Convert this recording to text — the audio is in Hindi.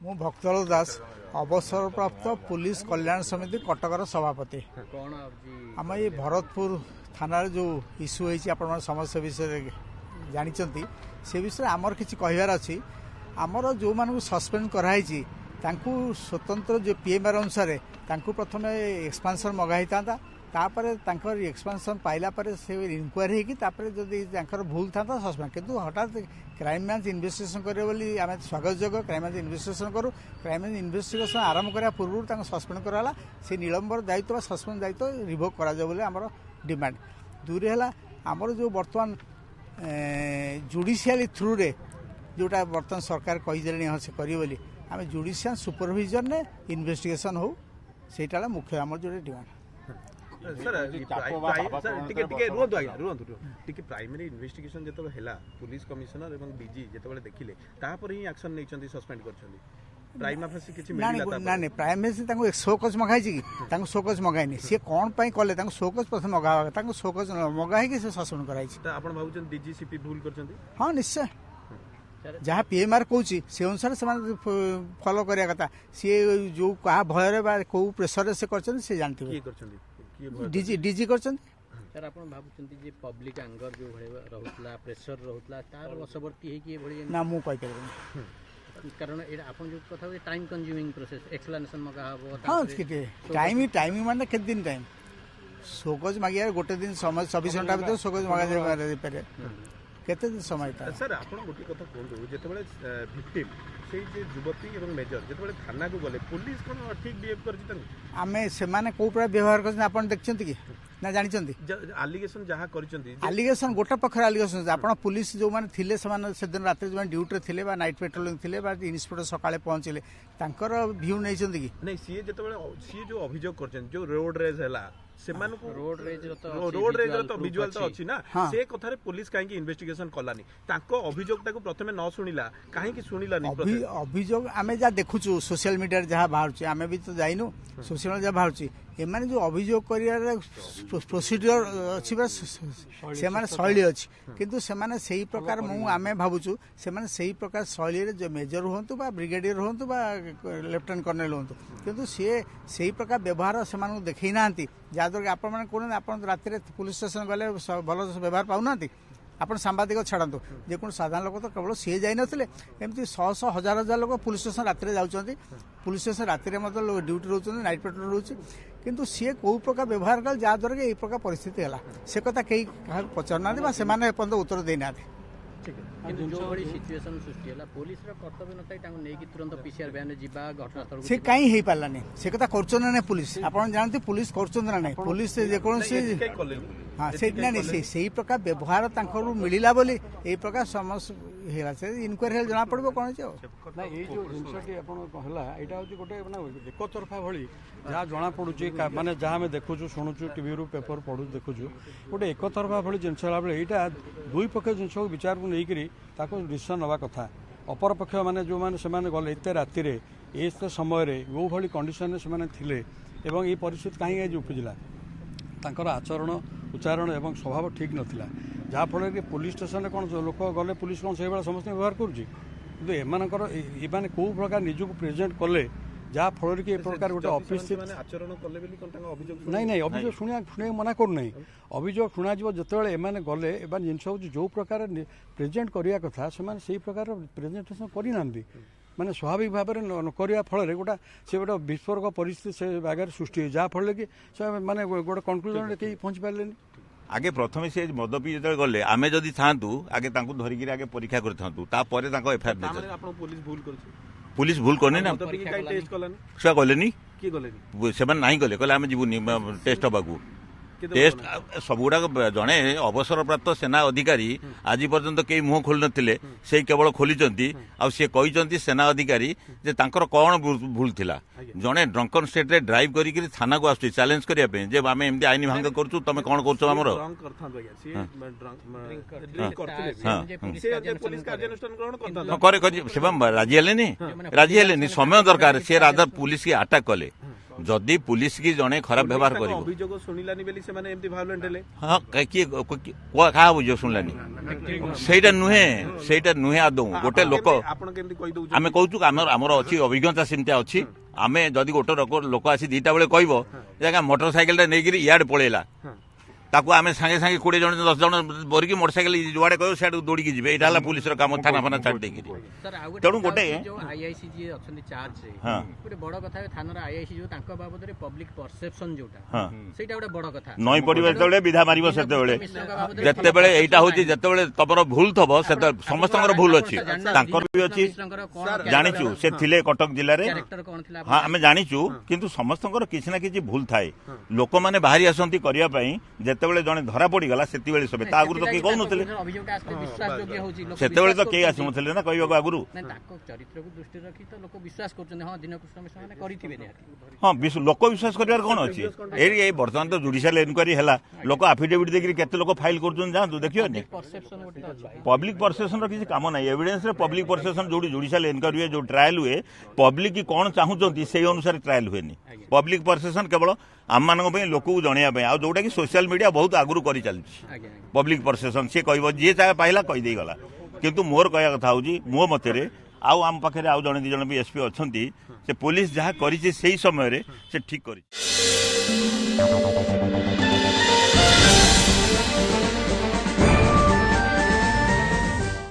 मु भक्तलाल दास अवसरप्राप्त पुलिस कल्याण समिति कटकर सभापति। आम ये भरतपुर थाना जो इश्यू होती आप समस्या विषय जानते से विषय आमर किसी कहबार अच्छी आमर जो मानू सस्पेंड कराई स्वतंत्र जो पीएमआर अनुसार प्रथम एक्सपांशन मगाई था तापर एक्सपांशन पाइला पर से इनक्वारी होगी जदि भूल था सस्पेंड किंतु हठात क्राइम ब्रांच इन्वेस्टिगेशन करे बोली आम स्वागत जोग क्राइम ब्रांच इन्वेस्टिगेशन करूँ क्राइम ब्रांच इन्वेस्टिगेशन आरंभ करने पूर्व सस्पेंड कराला से निलंबर दायित्व सस्पेंड दायित्व रिवोक करा आमर डिमांड दूरी है आमर जो बर्तमान जुडिशियल थ्रू रे जोटा बर्तमान सरकार कहीदे हाँ से करी बोली आम जुडिशियल सुपरविजन ने इन्वेस्टिगेशन हो सेटा मुख्य आमर जो डिमांड प्राइमरी इन्वेस्टिगेशन जो है पुलिस कमिशनर एवं डीजी जो देखिले तापर ही एक्शन नहीं सस्पेंड करछंदी प्राइमा फेसी किछि मिलिला ना ना प्राइमेसी ताको शोकज मगाई छी ताको शोकज मगाइनी से कोन पई कले ताको शोकज प्रथम मगावा ताको शोकज मगाई कि से सस्पेंड कराई छी त आपण भाबुचन डीजी सीपी भूल करछंदी हां निश्चय जहाँ पीएमआर कौन से अनुसार से फॉलो करिया कथा सी जो क्या भय कौ प्रेसर से कर जानते डीजी कर सर आपण भाबुचंती जे पब्लिक एंगर जो रहउतला प्रेशर रहउतला तार वशवर्ती है कि भଳି ना मु कहि परबे कारण ए आपण जो कथा टाइम कंज्यूमिंग प्रोसेस एक्सप्लेनेशन मगा हबो हां टाइम माने केत दिन टाइम सोगज मागिया गोटे दिन समय 24 घंटा भीतर सोगज मगा दे पारे केते दिन समय था सर आपण गोटी कथा कोन जेतेबेले विक्टिम से जे युवती एवं मेजर जेतेबेले थाना को गले पुलिस कोन ठीक बिहेव करछि तन आमे से माने को प्रकार व्यवहार करछन आपण देखछंती कि ना जानिछंती एलिगेशन जहा करछंती एलिगेशन गोटा पखर एलिगेशन आपण पुलिस जो माने थिले से माने से दिन रात जो ड्यूटी रे थिले बा नाइट पेट्रोलिंग थिले बा इंस्पेक्टर सकाळे पहुंचले तांकर व्यू नै छंती कि नै सीए जेतेबेले सीए जो अभियोग करछन जो रोड रेज हैला रोड रेज तो विजुअल तो अच्छी ना से कथारे पुलिस कहीं इन्वेस्टिगेशन कलानी ताको अभियोगता को प्रथमे न सुनिला कहीं सुनिलानी अभियोग आमे जा देखुछु सोशल मीडिया जहाँ बाहर आमे भी तो जाइनु सोशल मीडिया बाहर एमाने जो अभियोग करियार प्रोसीजर अछि बा से माने शैली अछि किंतु से माने सही प्रकार मु आमे भाबुछु से माने सही प्रकार शैली रे जो मेजर होंतु बा ब्रिगेडियर होंतु बा लेफ्टिनेंट कर्नल होंतु किंतु से सही प्रकार व्यवहार से माने देखै नांती जादर कि आपण माने कोन आपण राति रे पुलिस स्टेशन गले भलो व्यवहार पाउ नांती आपण सांबादिक छाड़ू जेको साधारण लोक तो केवल सी जाई नथिले एमती 100 हजार हजार लोक पुलिस स्टेशन राति जाउछंती पुलिस स्टेशन राति मतलब ड्यूटी रोचंती नाइट पेट्रोल रोचे किंतु सी कौ प्रकार व्यवहार कल जहाँद्वारा कि प्रकार परिस्थिति है से कथा कई पचार से एपर्त उत्तर देना से कहीं हो पारानी से कथा कर पुलिस आप जानते पुलिस कर पुलिस जेकोसी हाँ से प्रकार व्यवहार मिलला बोली यही प्रकार समस्या से इनक्वारी जना पड़ो कौन जो जिनसटी यहाँ गोटे एक तरफा भाई जहाँ जना पड़ुची माने जहाँ आम देखुचु शुणुचु टीवी रू पेपर पढ़ु देखुचु गोटे एक तरफा भाई जिनस यहाँ दुई पक्ष जिन को विचार को लेकिन डिसीजन नवा कथा अपर पक्ष मैंने जो मैंने गले एत राति ए समय जो भाई कंडीशन से ये परिस्थिति कहीं आज उपजिला तांकर आचरण उच्चारण एवं स्वभाव ठीक नथिला जहाँफल कि पुलिस स्टेशन कौन लोक गले पुलिस कौन से समस्त व्यवहार करुँच एमाने कौ प्रकार निजक प्रेजेंट कले जहाँ फल कि प्रकार गोटे ऑफिस नहीं नहीं अभियोग शुणा मना करना अभियोग शुणा जिते एमाने गले एवं जिनस हूँ जो प्रकार प्रेजेंट करने कथा से प्रकार प्रेजेंटेशन करना माने स्वाभाविक भाव में नकरिया फल गोटा से गोटे विस्फोरक परिस्थिति से आगे सृष्टि हुए जहाँफल कि माने गोटे कनक्लूजन कहीं पहुँची पारे आगे प्रथम से मद पी जो गले आमे जदि था आगे धरिकी आगे परीक्षा कर एफआईआर पुलिस भूल करनी ना छुआ गले से नहीं गले कहले आम जीवनी टेस्ट हवाक टेस्ट सबुड़ा जड़े अवसर प्राप्त सेना अधिकारी आज पर्यंत कई मुह खोल नथिले से केवल खोली सी कहते सेना अधिकारी जे तांकर कौन भूल थिला जड़े ड्रंकन स्टेट रे ड्राइव करी थाना को आसुची चैलेंज करने जब आम एमती आईन भंग करूँ तुम कौन कर राजी हेले समय दरकार सी राधा पुलिस की अटैक कले जदि पुलिस की जड़े खराब व्यवहार कर ଅଭିଯୋଗ ଶୁଣିଲାନି ବୋଲି ସେମାନେ ଏମିତି ଭାয়োଲେଣ୍ଟ ହେଲେ। हाँ किए क्या अभियोग शुणलानी ସେଇଟା ନୁହେଁ आदौ गोटे लोक ଆପଣ କେମିତି କହିଦଉଛନ୍ତି? आम कहूँ आमर अच्छी अभिज्ञता सेमती अच्छी आम जदि गोटे लोक आसी 2टा बेले कह मोटरसाइकेल नहीं इे पलैला ताकू आम सागे सागे 20 जन 10 जन बरिकी मोटरसाइकेल जुआड़े कह सियाड़ दौड़िकी जी यहाँ पुलिस काम थाना फाना छाड़ देकी तेणु गोटे आईआईसी जी अच्छे चार्ज हाँ गोटे बड़ कथा थाना आईआईसी जो बाबद पब्लिक परसेप्शन जोटा हाँ सेटा गोटे बड़ कथा नई पड़े जो विधा मार से जितेबले यहाँ हूँ जितेबले तुम भूल थब से समस्त भूल अच्छी भी अच्छी जाचु से थिले कटक जिले में हाँ आम जाचु किंतु समस्त किसी ना किसी भूल थाए लोक मैंने बाहरी आसती करने जितेबले जड़े धरा पड़गला से सब आगुरी तो किए कहून से तो कई आसुले ना कहवा आगुरी चरित्र को दृष्टि रखी तो लोक विश्वास कर दिनकृष्ण मिश्र मैंने हाँ लोक विश्वास कर कौन अच्छी ये बर्तमान तो जुडिशियल इनक्वारी है लोक आफिडेविट देखिए केते लोक फाइल कर देखिए पब्लिक परसेप्शन किसी काम ना एविडेंस पब्लिक परसेप्शन जो जुडिशियल इनक्वारी हुए जो ट्रायल हुए पब्लिक की कौन चाहूँगी से अनुसार ट्रायल हुए पब्लिक परसेप्शन केवल आम मान लोक को जनवाई आ जोटा कि सोशल मीडिया बहुत आगुरी कर चलती पब्लिक परसेप्शन सी कह जी चाहे पाइला कहीदे गला किंतु मोर कहया कथा हूँ मो मते आउ आम पाखे आउ जड़े 2 जन भी एसपी अच्छा से पुलिस जहाँ कर समय से ठीक कर